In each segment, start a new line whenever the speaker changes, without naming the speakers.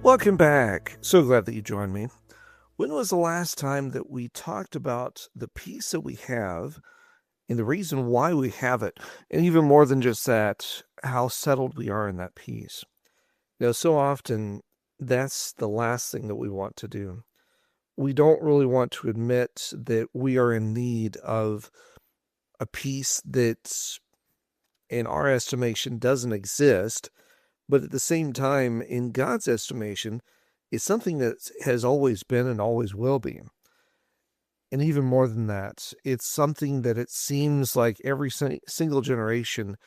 Welcome back. So glad that you joined me. When was the last time that we talked about the peace that we have and the reason why we have it? And even more than just that, how settled we are in that peace. So often that's the last thing that we want to do. We don't really want to admit that we are in need of a peace that, in our estimation, doesn't exist, but at the same time, in God's estimation, is something that has always been and always will be. And even more than that, it's something that it seems like every single generation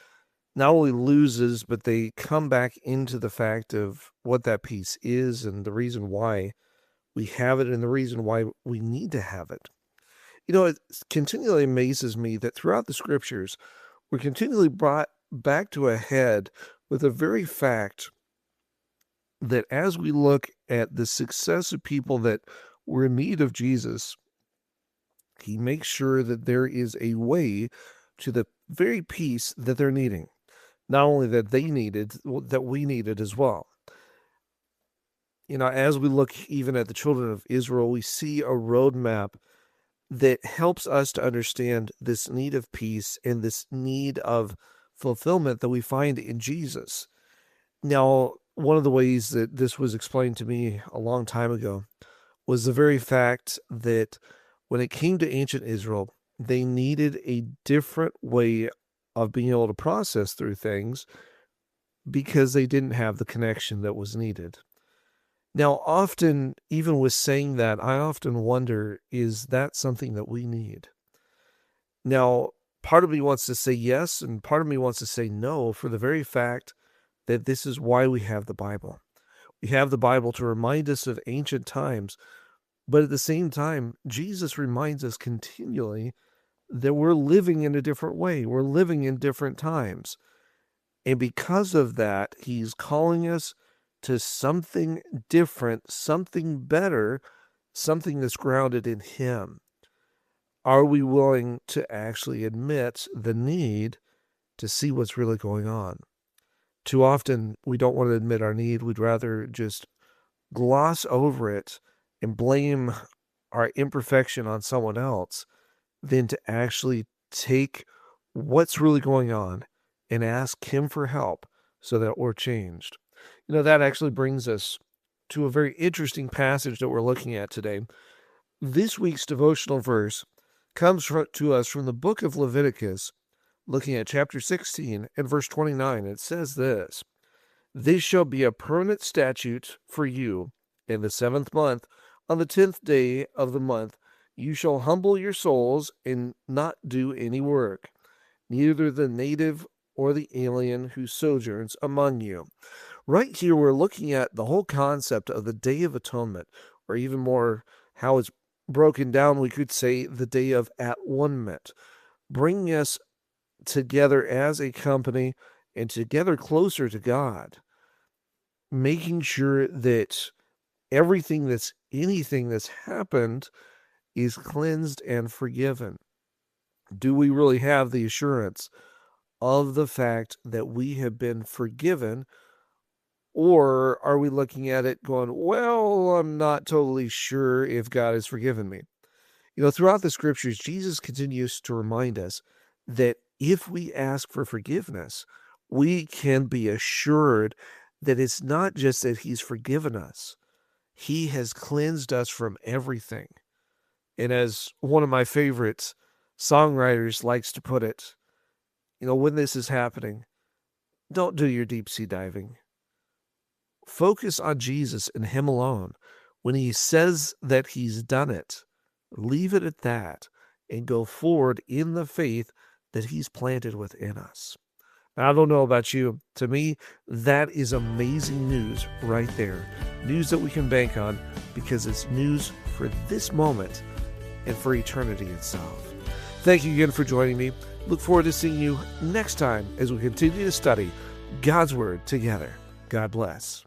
not only loses, but they come back into the fact of what that peace is and the reason why we have it and the reason why we need to have it. It continually amazes me that throughout the scriptures, we're continually brought back to a head with the very fact that as we look at the success of people that were in need of Jesus, he makes sure that there is a way to the very peace that they're needing. Not only that they needed, that we needed as well. As we look even at the children of Israel, we see a roadmap that helps us to understand this need of peace and this need of fulfillment that we find in Jesus. Now, one of the ways that this was explained to me a long time ago was the very fact that when it came to ancient Israel, they needed a different way of being able to process through things because they didn't have the connection that was needed. Now, often, even with saying that, I often wonder, is that something that we need? Now, part of me wants to say yes, and part of me wants to say no for the very fact that this is why we have the Bible. We have the Bible to remind us of ancient times, but at the same time, Jesus reminds us continually that we're living in a different way. We're living in different times. And because of that, he's calling us to something different, something better, something that's grounded in him. Are we willing to actually admit the need to see what's really going on? Too often, we don't want to admit our need. We'd rather just gloss over it and blame our imperfection on someone else than to actually take what's really going on and ask him for help so that we're changed. That actually brings us to a very interesting passage that we're looking at today. This week's devotional verse comes to us from the book of Leviticus, looking at chapter 16 and verse 29. It says this: "This shall be a permanent statute for you. In the 7th month, on the 10th day of the month, you shall humble your souls and not do any work, neither the native or the alien who sojourns among you." Right here, we're looking at the whole concept of the Day of Atonement, or even more how it's broken down, we could say the Day of At-One-ment, bringing us together as a company and together closer to God, making sure that anything that's happened is cleansed and forgiven. Do we really have the assurance of the fact that we have been forgiven? Or are we looking at it going, well, I'm not totally sure if God has forgiven me? Throughout the scriptures, Jesus continues to remind us that if we ask for forgiveness, we can be assured that it's not just that he's forgiven us. He has cleansed us from everything. And as one of my favorite songwriters likes to put it, when this is happening, don't do your deep sea diving. Focus on Jesus and him alone. When he says that he's done it, leave it at that and go forward in the faith that he's planted within us. Now, I don't know about you. To me, that is amazing news right there. News that we can bank on because it's news for this moment and for eternity itself. Thank you again for joining me. Look forward to seeing you next time as we continue to study God's Word together. God bless.